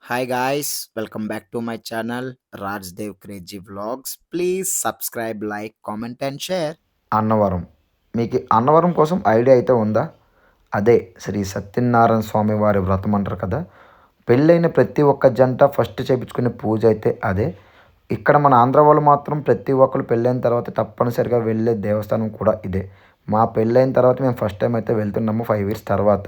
Hi guys, welcome back to my channel Rajdev Crazy Vlogs. Please subscribe, like, comment and share. Annavaram. మీకు అన్నవరం కోసం idea అయితే ఉందా? అదే శ్రీ సత్యనారాయణ స్వామి వారి వ్రతం అంటారు కదా! పెళ్ళైన ప్రతి ఒక్క జంట ఫస్ట్ చేపించుకునే పూజ అయితే అదే. ఇక్కడ మన ఆంధ్ర వాళ్ళు మాత్రం ప్రతి ఒక్కళ్ళు పెళ్ళైన తర్వాత తప్పనిసరిగా వెళ్ళే దేవస్థానం కూడా ఇదే. మా పెళ్ళైన తర్వాత మేము ఫస్ట్ టైం అయితే వెళ్తున్నాము 5 ఇయర్స్ తర్వాత.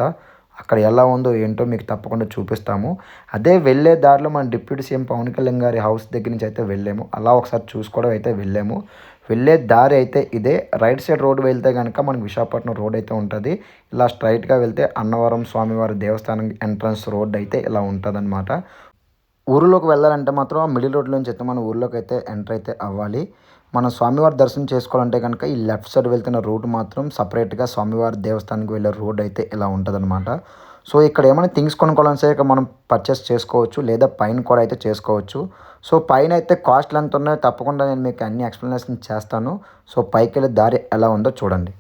అక్కడ ఎలా ఉందో ఏంటో మీకు తప్పకుండా చూపిస్తాము. అదే వెళ్ళే దారిలో మన డిప్యూటీ సీఎం పవన్ కళ్యాణ్ గారి హౌస్ దగ్గర నుంచి అయితే వెళ్ళాము. అలా ఒకసారి చూసుకోవడం అయితే వెళ్ళాము. వెళ్ళే దారి అయితే ఇదే. రైట్ సైడ్ రోడ్ వెళ్తే గనక మనకు విశాఖపట్నం రోడ్ అయితే ఉంటది. ఇలా స్ట్రెయిట్‌గా వెళ్తే అన్నవరం స్వామివారి దేవస్థానం ఎంట్రన్స్ రోడ్ అయితే ఇలా ఉంటదనమాట. ఊరిలోకి వెళ్ళాలంటే మాత్రం ఆ మిడిల్ రోడ్ నుంచి అయితే మన ఊర్లోకి అయితే ఎంటర్ అయితే అవ్వాలి. మనం స్వామివారి దర్శనం చేసుకోవాలంటే కనుక ఈ లెఫ్ట్ సైడ్ వెళ్తున్న రూట్ మాత్రం సపరేట్‌గా స్వామివారి దేవస్థానానికి వెళ్ళే రోడ్ అయితే ఇలా ఉంటదనమాట. సో ఇక్కడ ఏమైనా థింగ్స్ కొనుక్కోవాలన్నా సరే ఇక్కడ మనం పర్చేస్ చేసుకోవచ్చు. లేదా పైన కూడా అయితే చేసుకోవచ్చు. సో పైన అయితే కాస్ట్‌లు ఎంత ఉన్నాయో తప్పకుండా నేను మీకు అన్ని ఎక్స్‌ప్లనేషన్ చేస్తాను. సో పైకెళ్ళే దారి ఎలా ఉందో చూడండి.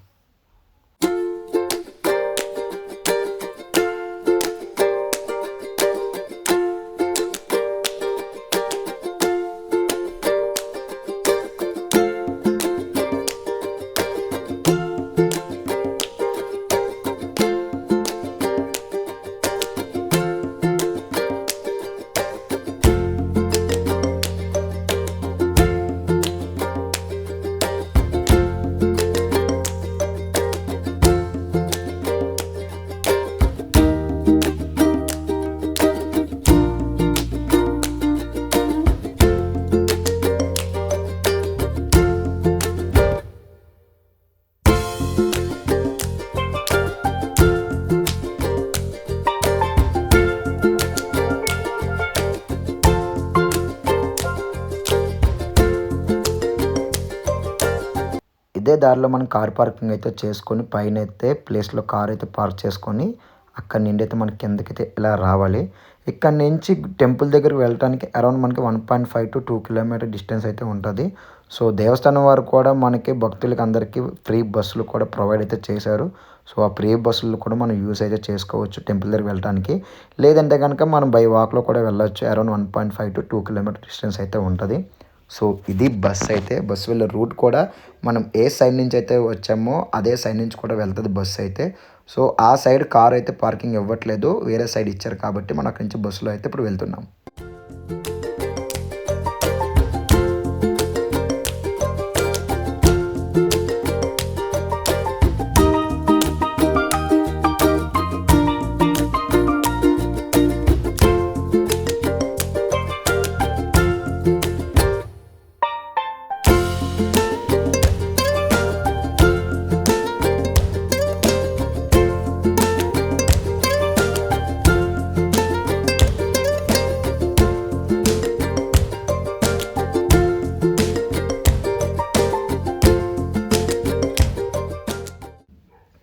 ఇదే దారిలో మనం కార్ పార్కింగ్ అయితే చేసుకొని పైనైతే ప్లేస్‌లో కార్ అయితే పార్క్ చేసుకొని అక్కడి నుండి అయితే మన కిందకైతే ఇలా రావాలి. ఇక్కడి నుంచి టెంపుల్ దగ్గరికి వెళ్ళటానికి అరౌండ్ మనకి 1.5-2 కిలోమీటర్ డిస్టెన్స్ అయితే ఉంటది. సో దేవస్థానం వారు కూడా మనకి భక్తులకి అందరికీ ఫ్రీ బస్సులు కూడా ప్రొవైడ్ అయితే చేశారు. సో ఆ ఫ్రీ బస్సులు కూడా మనం యూజ్ అయితే చేసుకోవచ్చు టెంపుల్ దగ్గరికి వెళ్ళటానికి. లేదంటే గనుక మనం బై వాక్‌లో కూడా వెళ్ళొచ్చు. అరౌండ్ 1.5-2 కిలోమీటర్ డిస్టెన్స్ అయితే ఉంటది. సో ఇది బస్ అయితే. బస్సు వెళ్ళే రూట్ కూడా మనం ఏ సైడ్ నుంచి అయితే వచ్చామో అదే సైడ్ నుంచి కూడా వెళ్తది బస్ అయితే. సో ఆ సైడ్ కార్ అయితే పార్కింగ్ ఇవ్వట్లేదు. వేరే సైడ్ ఇచ్చారు కాబట్టి మనం అక్కడి నుంచి బస్సులో అయితే ఇప్పుడు వెళ్తున్నాం.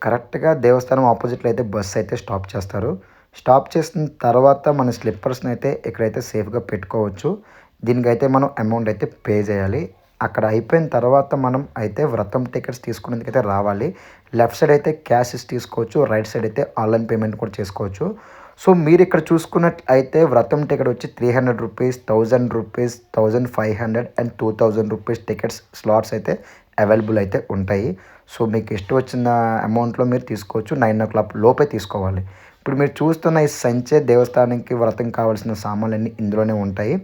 కరెక్ట్‌గా దేవస్థానం అపోజిట్‌లో అయితే బస్ అయితే స్టాప్ చేస్తారు. స్టాప్ చేసిన తర్వాత మన స్లిప్పర్స్‌ని అయితే ఇక్కడైతే సేఫ్‌గా పెట్టుకోవచ్చు. దీనికైతే మనం అమౌంట్ అయితే పే చేయాలి. అక్కడ అయిపోయిన తర్వాత మనం అయితే వ్రతం టికెట్స్ తీసుకునేందుకైతే రావాలి. లెఫ్ట్ సైడ్ అయితే క్యాష్ ఇచ్చి తీసుకోవచ్చు. రైట్ సైడ్ అయితే ఆన్‌లైన్ పేమెంట్ కూడా చేసుకోవచ్చు. సో మీరిక్కడ చూసుకున్నట్టయితే వ్రతం టికెట్ వచ్చి రూ. 300, రూ. 1000, 1500 అండ్ 2000 రూపీస్ టికెట్స్ స్లాట్స్ అయితే అవైలబుల్ అయితే ఉంటాయి. సో మీకు ఇష్టం వచ్చిన అమౌంట్‌లో మీరు తీసుకోవచ్చు. 9:00 లోపే తీసుకోవాలి. ఇప్పుడు మీరు చూస్తున్న ఈ సంచే దేవస్థానానికి వ్రతంకి కావాల్సిన సామాన్లన్నీ ఇందులోనే ఉంటాయి.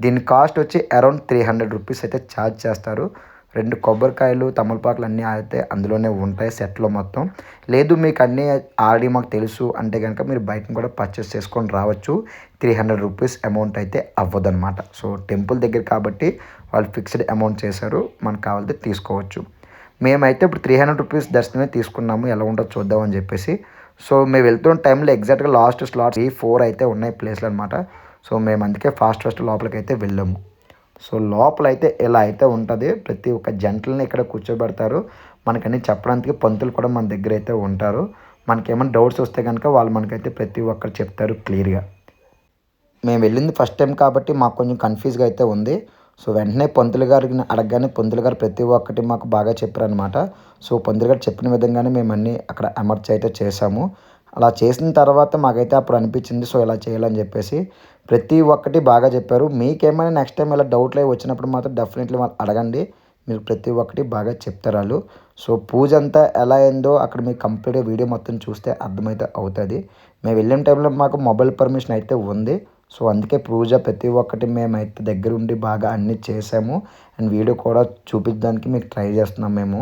దీని కాస్ట్ వచ్చి అరౌండ్ 300 రూపీస్ అయితే ఛార్జ్ చేస్తారు. 2 కొబ్బరికాయలు, తమలపాకులు అన్నీ అయితే అందులోనే ఉంటాయి సెట్‌లో మొత్తం. లేదు మీకు అన్నీ ఆల్రెడీ మాకు తెలుసు అంటే గనుక మీరు బయటన కూడా పర్చేస్ చేసుకొని రావచ్చు. 300 రూపీస్ అమౌంట్ అయితే అవ్వదనమాట. సో టెంపుల్ దగ్గర కాబట్టి వాళ్ళు ఫిక్స్డ్ అమౌంట్ చేశారు. మనకు కావాలితే తీసుకోవచ్చు. మేమైతే ఇప్పుడు 300 రూపీస్ దర్శనమే తీసుకున్నాము. ఎలా ఉంటదో చూద్దాం అని చెప్పేసి. సో మేము వెళ్తున్న టైంలో ఎగ్జాక్ట్‌గా లాస్ట్ స్లాట్స్ 3, 4 అయితే ఉన్నాయి ప్లేస్‌లనమాట. సో మేము అందుకే ఫాస్ట్ లోపలికైతే వెళ్ళాము. సో లోపలైతే ఇలా అయితే ఉంటది. ప్రతి ఒక్క జంటలని ఇక్కడ కూర్చోబెడతారు. మనకన్నీ చెప్పడానికి పంతులు కూడా మన దగ్గర అయితే ఉంటారు. మనకేమైనా డౌట్స్ వస్తే గనుక వాళ్ళు మనకైతే ప్రతి ఒక్కరు చెప్తారు క్లియర్‌గా. మేము వెళ్ళింది ఫస్ట్ టైం కాబట్టి మాకు కొంచెం కన్‌ఫ్యూజ్‌గా అయితే ఉంది. సో వెంటనే పంతులు గారిని అడగగానే పంతులు గారు ప్రతి ఒక్కటి మాకు బాగా చెప్పారనమాట. సో పంతులు గారు చెప్పిన విధంగానే మేము అన్నీ అక్కడ అమర్చి అయితే చేశాము. అలా చేసిన తర్వాత మాకైతే అప్పుడు అనిపించింది సో ఇలా చేయాలని చెప్పేసి. ప్రతి ఒక్కటి బాగా చెప్పారు. మీకేమైనా నెక్స్ట్ టైం ఇలా డౌట్లు అవి వచ్చినప్పుడు మాత్రం డెఫినెట్లీ అడగండి. మీరు ప్రతి ఒక్కటి బాగా చెప్తారు వాళ్ళు. సో పూజ అంతా ఎలా అయిందో అక్కడ మీకు కంప్లీట్గా వీడియో మొత్తం చూస్తే అర్థమైతే అవుతుంది. మేము వెళ్ళిన టైంలో మాకు మొబైల్ పర్మిషన్ అయితే ఉంది. సో అందుకే పూజ ప్రతి ఒక్కటి మేమైతే దగ్గరుండి బాగా అన్నీ చేసాము. అండ్ వీడియో కూడా చూపించడానికి మీకు ట్రై చేస్తున్నాం మేము.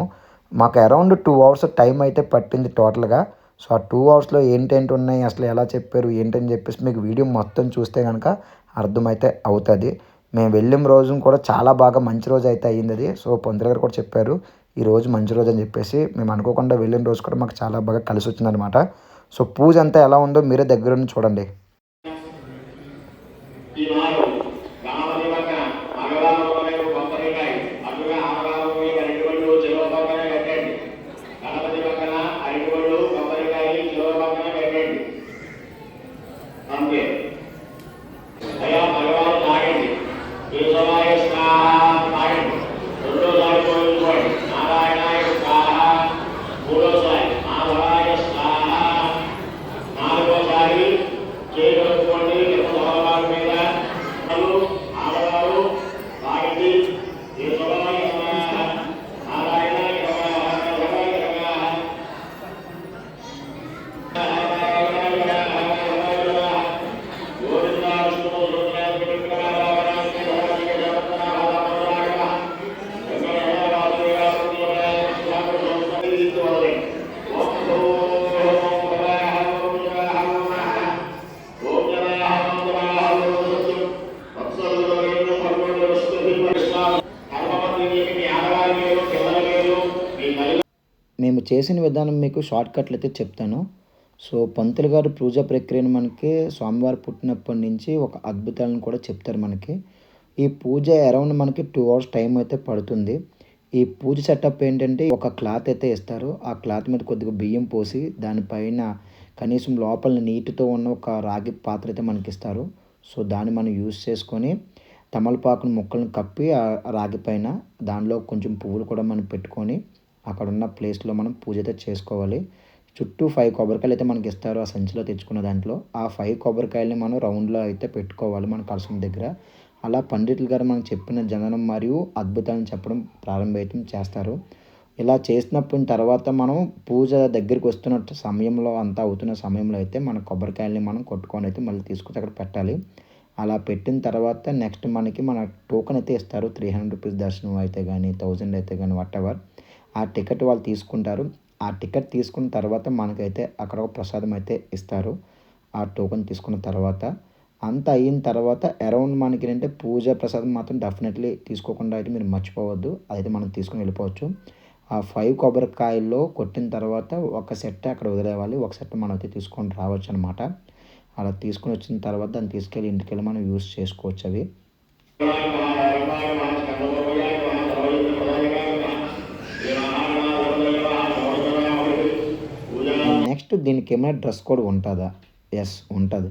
మాకు అరౌండ్ 2 అవర్స్ టైం అయితే పట్టింది టోటల్గా. సో ఆ 2 అవర్స్లో ఏంటేంటి ఉన్నాయి అసలు ఎలా చెప్పారు ఏంటని చెప్పేసి మీకు వీడియో మొత్తం చూస్తే కనుక అర్థమైతే అవుతుంది. మేము వెళ్ళిన రోజు కూడా చాలా బాగా మంచి రోజు అయితే అయ్యింది అది. సో పంతులు గారు కూడా చెప్పారు ఈరోజు మంచి రోజు అని చెప్పేసి. మేము అనుకోకుండా వెళ్ళిన రోజు కూడా మాకు చాలా బాగా కలిసి వచ్చిందనమాట. సో పూజ అంతా ఎలా ఉందో మీరే దగ్గరుండి చూడండి. మేము చేసిన విధానం మీకు షార్ట్కట్లు అయితే చెప్తాను. సో పంతులు గారు పూజ ప్రక్రియను మనకి స్వామివారు పుట్టినప్పటి నుంచి ఒక అద్భుతాలను కూడా చెప్తారు మనకి. ఈ పూజ అరౌండ్ మనకి 2 అవర్స్ టైం అయితే పడుతుంది. ఈ పూజ సెటప్ ఏంటంటే ఒక క్లాత్ అయితే ఇస్తారు. ఆ క్లాత్ మీద కొద్దిగా బియ్యం పోసి దానిపైన కనీసం లోపల నీటితో ఉన్న ఒక రాగి పాత్ర అయితే మనకిస్తారు. సో దాన్ని మనం యూజ్ చేసుకొని తమలపాకును ముక్కలను కప్పి ఆ రాగి పైన దానిలో కొంచెం పువ్వులు కూడా మనం పెట్టుకొని అక్కడున్న ప్లేస్లో మనం పూజ అయితే చేసుకోవాలి. చుట్టూ 5 కొబ్బరికాయలు అయితే మనకి ఇస్తారు ఆ సంచిలో తెచ్చుకున్న దాంట్లో. ఆ 5 కొబ్బరికాయలని మనం రౌండ్లో అయితే పెట్టుకోవాలి మన కలశం దగ్గర. అలా పండితులు గారు మనకు చెప్పిన జననం మరియు అద్భుతాలను చెప్పడం ప్రారంభం చేస్తారు. ఇలా చేసినప్పుడు తర్వాత మనం పూజ దగ్గరికి వస్తున్న సమయంలో అంతా అవుతున్న సమయంలో అయితే మన కొబ్బరికాయలని మనం కొట్టుకొని అయితే మళ్ళీ తీసుకొచ్చి అక్కడ పెట్టాలి. అలా పెట్టిన తర్వాత నెక్స్ట్ మనకి మన టోకెన్ అయితే ఇస్తారు. 300 రూపీస్ దర్శనం అయితే కానీ 1000 అయితే కానీ వాటెవర్. ఆ టికెట్ వాళ్ళు తీసుకుంటారు. ఆ టికెట్ తీసుకున్న తర్వాత మనకైతే అక్కడ ఒక ప్రసాదం అయితే ఇస్తారు. ఆ టోకెన్ తీసుకున్న తర్వాత అంతా అయిన తర్వాత అరౌండ్ మనకి ఏంటంటే పూజ ప్రసాదం మాత్రం డెఫినెట్లీ తీసుకోకుండా అయితే మీరు మర్చిపోవద్దు. అదైతే మనం తీసుకొని వెళ్ళిపోవచ్చు. ఆ 5 కొబ్బరికాయల్లో కొట్టిన తర్వాత ఒక సెట్ అక్కడ వదిలేవాలి. ఒక సెట్ మనం అయితే తీసుకొని రావచ్చు అనమాట. అలా తీసుకొని వచ్చిన తర్వాత దాన్ని తీసుకెళ్ళి ఇంటికెళ్ళి మనం యూస్ చేసుకోవచ్చు అవి. నెక్స్ట్ దీనికి ఏమైనా డ్రెస్ కోడ్ ఉంటుందా? ఎస్ ఉంటుంది.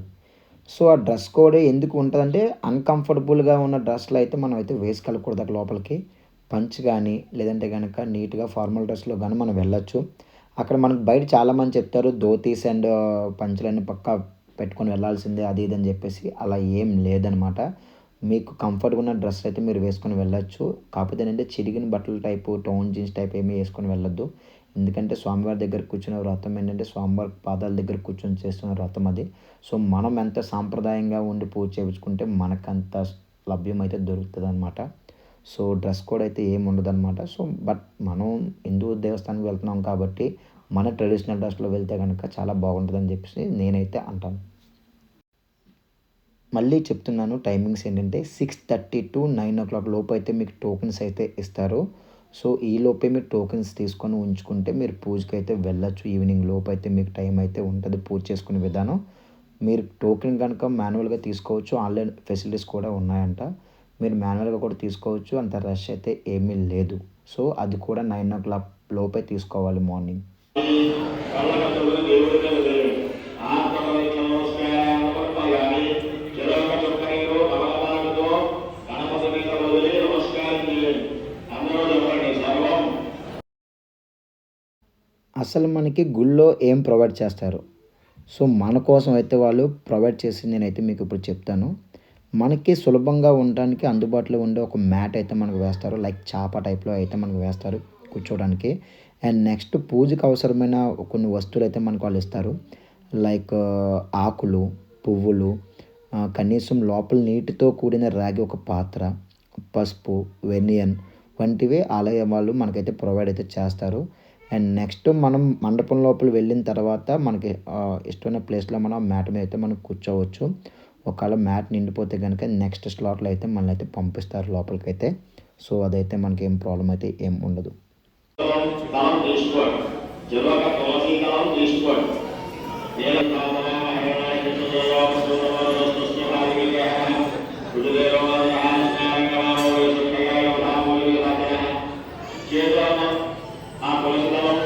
సో ఆ డ్రెస్ కోడ్ ఎందుకు ఉంటుందంటే అన్‌కంఫర్టబుల్‌గా ఉన్న డ్రెస్‌లు అయితే మనం అయితే వేసుకెళ్ళకూడదు అక్కడ లోపలికి. పంచ్ కానీ లేదంటే గనక నీట్‌గా ఫార్మల్ డ్రెస్‌లో గాని మనం వెళ్ళొచ్చు. అక్కడ మనకు బయట చాలామంది చెప్తారు ధోతీస్ అండ్ పంచలన్నీ పక్కా పెట్టుకొని వెళ్ళాల్సిందే అది ఇది అని చెప్పేసి. అలా ఏం లేదనమాట. మీకు కంఫర్ట్‌గా ఉన్న డ్రెస్ అయితే మీరు వేసుకొని వెళ్ళొచ్చు. కాకపోతే ఏంటంటే చిరిగిన బట్టల టైపు, టోన్ జీన్స్ టైప్ ఏమీ వేసుకొని వెళ్ళొద్దు. ఎందుకంటే స్వామివారి దగ్గర కూర్చునే వ్రతం ఏంటంటే స్వామివారి పాదాల దగ్గర కూర్చొని చేస్తున్న వ్రతం అది. సో మనం ఎంత సాంప్రదాయంగా ఉండి పూజ చేయించుకుంటే మనకంత లభ్యం అయితే దొరుకుతుందనమాట. సో డ్రెస్ కోడ్ అయితే ఏమి ఉండదనమాట. సో బట్ మనం హిందూ దేవస్థానానికి వెళ్తున్నాం కాబట్టి మన ట్రెడిషనల్ డ్రెస్‌లో వెళ్తే గనక చాలా బాగుంటుందని చెప్పేసి నేనైతే అంటాను. మళ్ళీ చెప్తున్నాను టైమింగ్స్ ఏంటంటే 6:30 to 9 లోపు అయితే మీకు టోకెన్స్ అయితే ఇస్తారు. సో ఈ లోపే మీరు టోకెన్స్ తీసుకొని ఉంచుకుంటే మీరు పూజకైతే వెళ్ళొచ్చు. ఈవినింగ్ లోపు అయితే మీకు టైం అయితే ఉంటుంది పూజ చేసుకునే విధానం. మీరు టోకెన్ కనుక మాన్యువల్‌గా తీసుకోవచ్చు. ఆన్‌లైన్ ఫెసిలిటీస్ కూడా ఉన్నాయంట. మీరు మాన్యువల్‌గా కూడా తీసుకోవచ్చు. అంత రష్ అయితే ఏమీ లేదు. సో అది కూడా 9 లోపే తీసుకోవాలి మార్నింగ్. అసలు మనకి గుళ్ళో ఏం ప్రొవైడ్ చేస్తారు? సో మన కోసం అయితే వాళ్ళు ప్రొవైడ్ చేసి నేనైతే మీకు ఇప్పుడు చెప్తాను. మనకి సులభంగా ఉండడానికి అందుబాటులో ఉండే ఒక మ్యాట్ అయితే మనకు వేస్తారు. లైక్ చాప టైప్‌లో అయితే మనకు వేస్తారు కూర్చోవడానికి. అండ్ నెక్స్ట్ పూజకు అవసరమైన కొన్ని వస్తువులైతే మనకు వాళ్ళు ఇస్తారు. లైక్ ఆకులు, పువ్వులు, కనీసం లోపల నీటితో కూడిన రాగి ఒక పాత్ర, పసుపు, వెనియన్ వంటివి ఆలయం వాళ్ళు మనకైతే ప్రొవైడ్ అయితే చేస్తారు. అండ్ నెక్స్ట్ మనం మండపం లోపల వెళ్ళిన తర్వాత మనకి ఇష్టమైన ప్లేస్‌లో మనం మ్యాట్ మీద అయితే మనం కూర్చోవచ్చు. ఒకవేళ మ్యాట్ నిండిపోతే గనుక నెక్స్ట్ స్లాట్‌లో అయితే మనల్నయితే పంపిస్తారు లోపలికైతే. సో అదైతే మనకేం ప్రాబ్లమ్ అయితే ఏం ఉండదు. దళం తీసుకోండి. చెరొక తులసి దళం తీసుకోండి. నేను ఆ తులసి దళం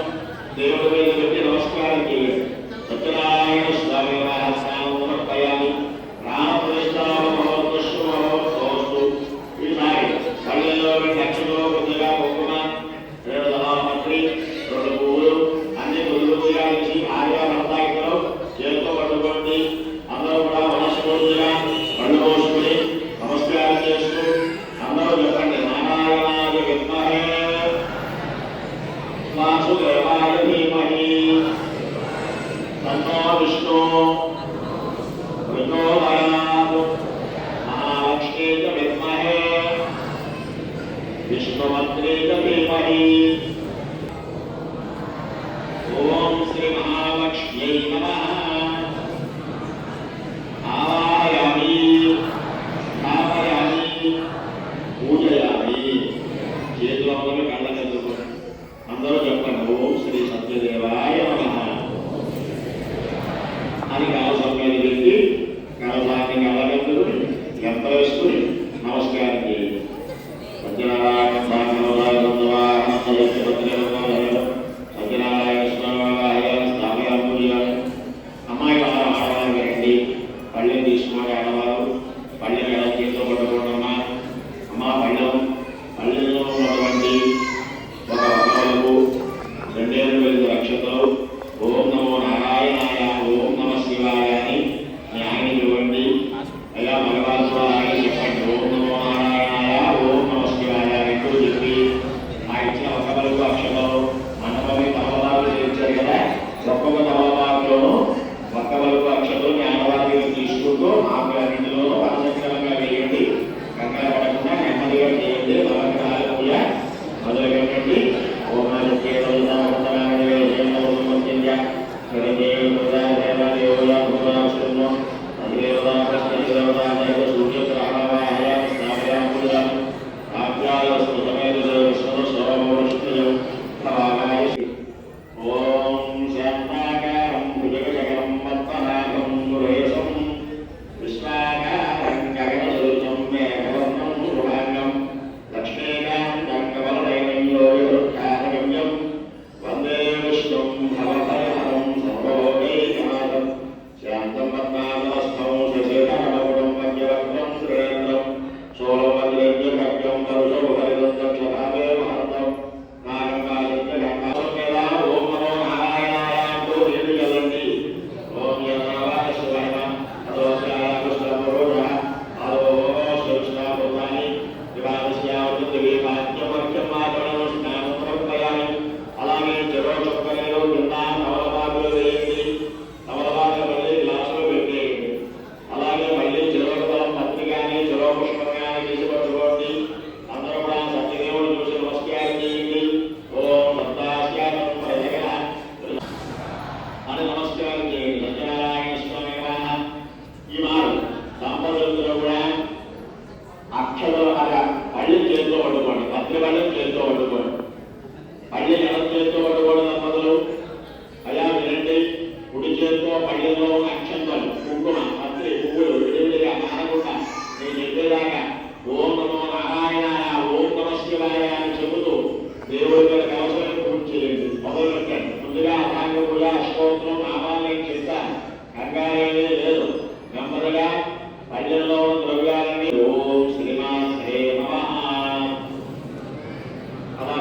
దేవుడి మీద పెట్టి నమస్కారం చేయండి. సత్యనారాయణ స్వామి స్నానం సమర్పయాలి. ప్రాణ ప్రతిష్టాస్తు ఈసారి పల్లెల్లో లక్షలో కొద్దిగా కుంకుమ 2 దళాల మంత్రి 2 పువ్వులు అన్ని కొద్దిగా ఇచ్చి ఆర్య భర్తాయిలో చేతితో పట్టుకోండి. అందరూ కూడా మనస్ఫూర్తిగా కళ్ళు మూసుకుని నమస్కారం చేస్తూ అందరూ చెప్పండి. నారాయణాయ విద్మహే వాసుదేవాయ ధీమహి తన్నో విష్ణు ప్రచోదయాత్. మహాలక్ష్మీ చ విద్మహే విష్ణుమత్రే చ ధీమహి. ఓం శ్రీ మహాలక్ష్మ్యై నమః. ఆవాహయామి, స్థాపయామి, పూజయామి. చేతిలో కళ్ళకెత్తుకోండి. అందరూ చెప్పండి. ఓం శ్రీ సత్యదేవాయ నమః అని కలసం మీద పెట్టి కలసాన్ని కళ్ళకెత్తుకుని ఎంత వేసుకుని నమస్కారం చేయండి. సత్యనారాయణ సత్యనారాయణ స్వామి పూజ. అమ్మాయి వారు ఆడవారు వెళ్ళండి. పళ్ళెం తీసుకోండి. ఆడవారు పళ్ళెం ఎలా చేతిలో పట్టుకోండి. అమ్మ పళ్ళెంలో ఉన్నటువంటి ఒక వరవలకు 2 అక్షతలు ఓం నమో నారాయణాయ, ఓం నమ శివాయ అని మీ ఆయనకి ఇవ్వండి. అయ్యా భగవాన్ ఆయన చెప్పండి. ఓం నమో నారాయణాయ, ఓం నమ శివాయ రెండు చెప్పి ఆ ఇచ్చిన వరవలకు అక్షతలు మండపమే తమలపాకులు చేయించారు కదా, ఒక్కొక్క తమలపాకులోనూ ఒక్కవరకు అక్షతలు జ్ఞానవాదిగా తీసుకుంటూ అన్నింటిలోనూ పరసక్రమంగా వేయండి. కంగారు పడకుండా నెమ్మదిగా చేయండి. నవగ్రహాల పూజ మొదలు పెట్టండి. ఓం శాంతాకారం భుజగశకరం పద్మనాభం సురేశం విశ్వాకారం గగనసదృశం మేఘవర్ణం శుభాంగం లక్ష్మీకాంతం కమలనయనం యోగివృక్షారగమ్యం వందే విష్ణుం భవభయహరం సర్వలోకైకనాథం శాంతం పద్మాసనస్థం శశిధరమకుటం మధ్యవక్త్రం సురేంద్రం సోమవజ్రజ్ఞం పరుషం హరితం దక్షభాగే మహంతం ఓం నమో నారాయణాయ అంటూ నీళ్లు చల్లండి. ఓం యజ్ఞవాయ శివాయ అదోస్యాయ కృష్ణపురోధ అదో శ్రీకృష్ణాపురాణి వివాదస్యావృత్తివాక్యం మాత్రం స్నానం సమర్పయాలి. అలాగే చెరో చొక్కలేరు కింద తమలపాకులు వేయండి. తమలపాకులు మళ్ళీ గ్లాసులో పెట్టేయండి. అలాగే మళ్ళీ చెరో దళం పత్రి కానీ చెరో పుష్పం కానీ తీసి పట్టుకోండి. అందరూ కూడా సత్యదేవుడు చూసి నమస్కారం చేయండి. ఓం భక్తాస్యానం ప్రజగణ అని నమస్కారం చేయండి. సత్యనారాయణ స్వామి ఈ మారు దంపతులందరూ కూడా అక్షలు అలా పళ్ళెం చేతితో పట్టుకోండి. పత్రి పళ్ళెం చేతితో పట్టుకోండి. పళ్ళెం ఎడం చేతితో పట్టుకోండి. దంపతులు అలా వినండి. కుడి చేతితో పళ్ళెంలో ఉన్న అక్షంతలు కుంకుమ పత్రి పువ్వులు విడివిడిగా మారకుండా నేను చెప్పేదాకా ఓం నమో నారాయణాయ, ఓం నమ శివాయ అని చెబుతూ దేవుడి మీద కలసం పూజ చేయండి. మొదలు పెట్టండి. ముందుగా అభాంగ పూజ అష్టోత్తరం నామాలను చెప్తాను. కంగారేమీ లేదు. నెమ్మదిగా పల్లెల్లో ద్రవ్యాలని ఓం శ్రీమాత్రే నమః అలా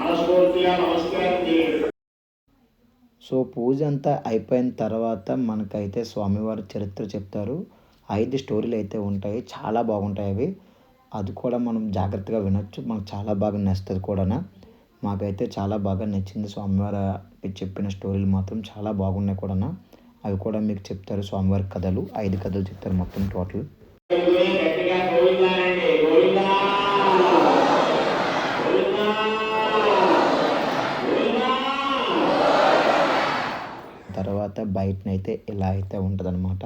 మనస్ఫూర్తిగా నమస్కారం చేయండి. సో పూజ అంతా అయిపోయిన తర్వాత మనకైతే స్వామివారి చరిత్ర చెప్తారు. 5 స్టోరీలు అయితే ఉంటాయి. చాలా బాగుంటాయి అవి. అది కూడా మనం జాగ్రత్తగా వినొచ్చు. మనకు చాలా బాగా నచ్చుతుంది కూడా. మాకైతే చాలా బాగా నచ్చింది స్వామివారు చెప్పిన స్టోరీలు మాత్రం చాలా బాగున్నాయి కూడా. అవి కూడా మీకు చెప్తారు స్వామివారి కథలు. 5 కథలు చెప్తారు మొత్తం టోటల్. గట్టిగా గోవిందానండి. గోవిందా గోవిందా గోవిందా. తర్వాత బయటనైతే ఇలా అయితే ఉంటుందన్నమాట.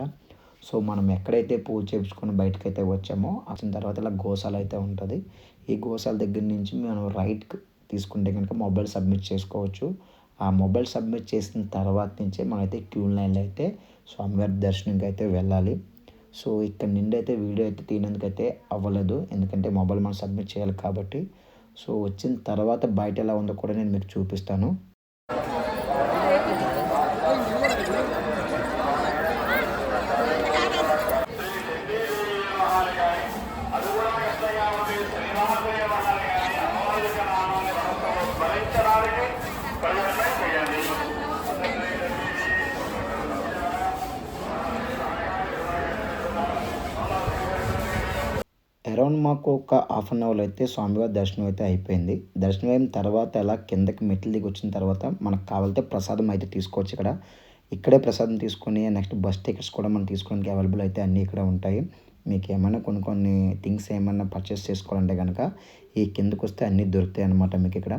సో మనం ఎక్కడైతే పూజ చేయించుకొని బయటకైతే వచ్చామో వచ్చిన తర్వాత ఇలా గోశాల అయితే ఉంటుంది. ఈ గోశాల దగ్గర నుంచి మనం రైట్ తీసుకుంటే కనుక మొబైల్ సబ్మిట్ చేసుకోవచ్చు. ఆ మొబైల్ సబ్మిట్ చేసిన తర్వాత నుంచే మనమైతే క్యూ లైన్లో అయితే స్వామివారి దర్శనంకి అయితే వెళ్ళాలి. సో ఇక్కడ నుండి అయితే వీడియో అయితే తీయడానికి అవ్వలేదు, ఎందుకంటే మొబైల్ మనం సబ్మిట్ చేయాలి కాబట్టి. సో వచ్చిన తర్వాత బయట ఎలా ఉందో కూడా నేను మీకు చూపిస్తాను. అరౌండ్ మాకు ఒక హాఫ్ అన్ అవర్ అయితే స్వామివారి దర్శనం అయితే అయిపోయింది. దర్శనం అయిన తర్వాత అలా కిందకి మెట్లు దిగి వచ్చిన తర్వాత మనకు కావాలంటే ప్రసాదం అయితే తీసుకోవచ్చు ఇక్కడ. ఇక్కడే ప్రసాదం తీసుకొని నెక్స్ట్ బస్ టికెట్స్ కూడా మనం తీసుకోవడానికి అవైలబుల్ అయితే అన్నీ ఇక్కడ ఉంటాయి. మీకు ఏమైనా కొన్ని థింగ్స్ ఏమన్నా పర్చేస్ చేసుకోవాలంటే కనుక ఈ కిందకు వస్తే అన్నీ దొరుకుతాయి అన్నమాట మీకు ఇక్కడ.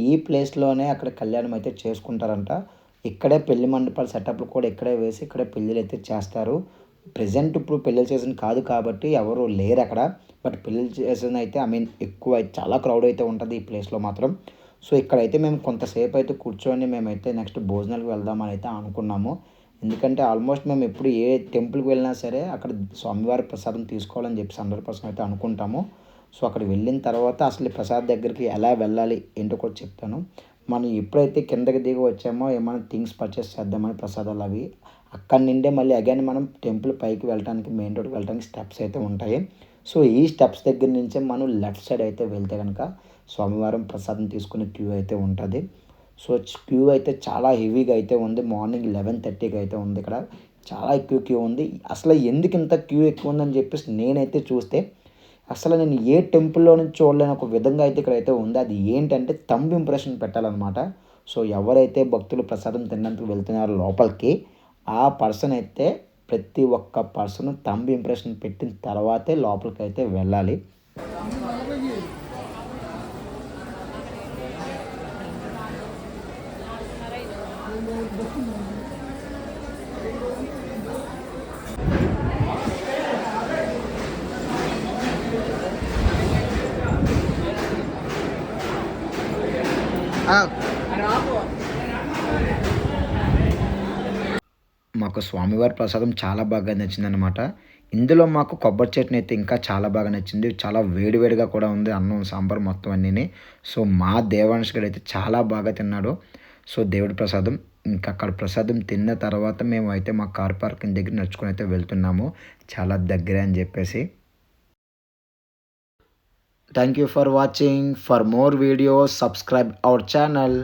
ఈ ప్లేస్లోనే అక్కడ కళ్యాణం అయితే చేసుకుంటారంట. ఇక్కడే పెళ్లి మండపాల సెటప్లు కూడా ఇక్కడే వేసి ఇక్కడే పెళ్ళిళ్ళు అయితే చేస్తారు. ప్రెజెంట్ ఇప్పుడు పెళ్ళిళ్ళు చేసిన కాదు కాబట్టి ఎవరు లేరు అక్కడ. బట్ పెళ్ళిళ్ళు చేసిన అయితే ఎక్కువ చాలా క్రౌడ్ అయితే ఉంటుంది ఈ ప్లేస్లో మాత్రం. సో ఇక్కడైతే మేము కొంతసేపు అయితే కూర్చొని మేమైతే నెక్స్ట్ భోజనాలకు వెళ్దామని అయితే అనుకున్నాము. ఎందుకంటే ఆల్మోస్ట్ మేము ఎప్పుడు ఏ టెంపుల్కి వెళ్ళినా సరే అక్కడ స్వామివారి ప్రసాదం తీసుకోవాలని చెప్పి 100% అయితే అనుకుంటాము. సో అక్కడికి వెళ్ళిన తర్వాత అసలు ప్రసాద్ దగ్గరికి ఎలా వెళ్ళాలి ఏంటో కూడా చెప్తాను. మనం ఎప్పుడైతే కిందకి దిగి వచ్చామో ఏమైనా థింగ్స్ పర్చేస్ చేద్దామని ప్రసాదాలు అవి అక్కడి నుండే మళ్ళీ అగైన్ మనం టెంపుల్ పైకి వెళ్ళడానికి మెయిన్ రోడ్కి వెళ్ళడానికి స్టెప్స్ అయితే ఉంటాయి. సో ఈ స్టెప్స్ దగ్గర నుంచే మనం లెఫ్ట్ సైడ్ అయితే వెళ్తే కనుక స్వామివారం ప్రసాదం తీసుకునే క్యూ అయితే ఉంటుంది. సో క్యూ అయితే చాలా హెవీగా అయితే ఉంది. మార్నింగ్ 11:30కి అయితే ఉంది. ఇక్కడ చాలా ఎక్కువ క్యూ ఉంది. అసలు ఎందుకు ఇంత క్యూ ఎక్కువ ఉందని చెప్పేసి నేనైతే చూస్తే అసలు నేను ఏ టెంపుల్లో నుంచి చూడలేని ఒక విధంగా అయితే ఇక్కడైతే ఉంది. అది ఏంటంటే థంబ్ ఇంప్రెషన్ పెట్టాలన్నమాట. సో ఎవరైతే భక్తులు ప్రసాదం తిన్నందుకు వెళ్తున్నారో లోపలికి ఆ పర్సన్ అయితే ప్రతి ఒక్క పర్సన్ థంబ్ ఇంప్రెషన్ పెట్టిన తర్వాతే లోపలికి అయితే వెళ్ళాలి. మాకు స్వామివారి ప్రసాదం చాలా బాగా నచ్చిందనమాట. ఇందులో మాకు కొబ్బరి చట్నీ అయితే ఇంకా చాలా బాగా నచ్చింది. చాలా వేడివేడిగా కూడా ఉంది అన్నం, సాంబార్ మొత్తం అన్నీని. సో మా దేవాంశ్ గడు అయితే చాలా బాగా తిన్నాడు. సో దేవుడి ప్రసాదం ఇంకా అక్కడ ప్రసాదం తిన్న తర్వాత మేము అయితే మా కార్ పార్కింగ్ దగ్గర నడుచుకొని అయితే వెళ్తున్నాము. చాలా దగ్గరే అని చెప్పేసి. Thank you for watching. For more videos subscribe our channel.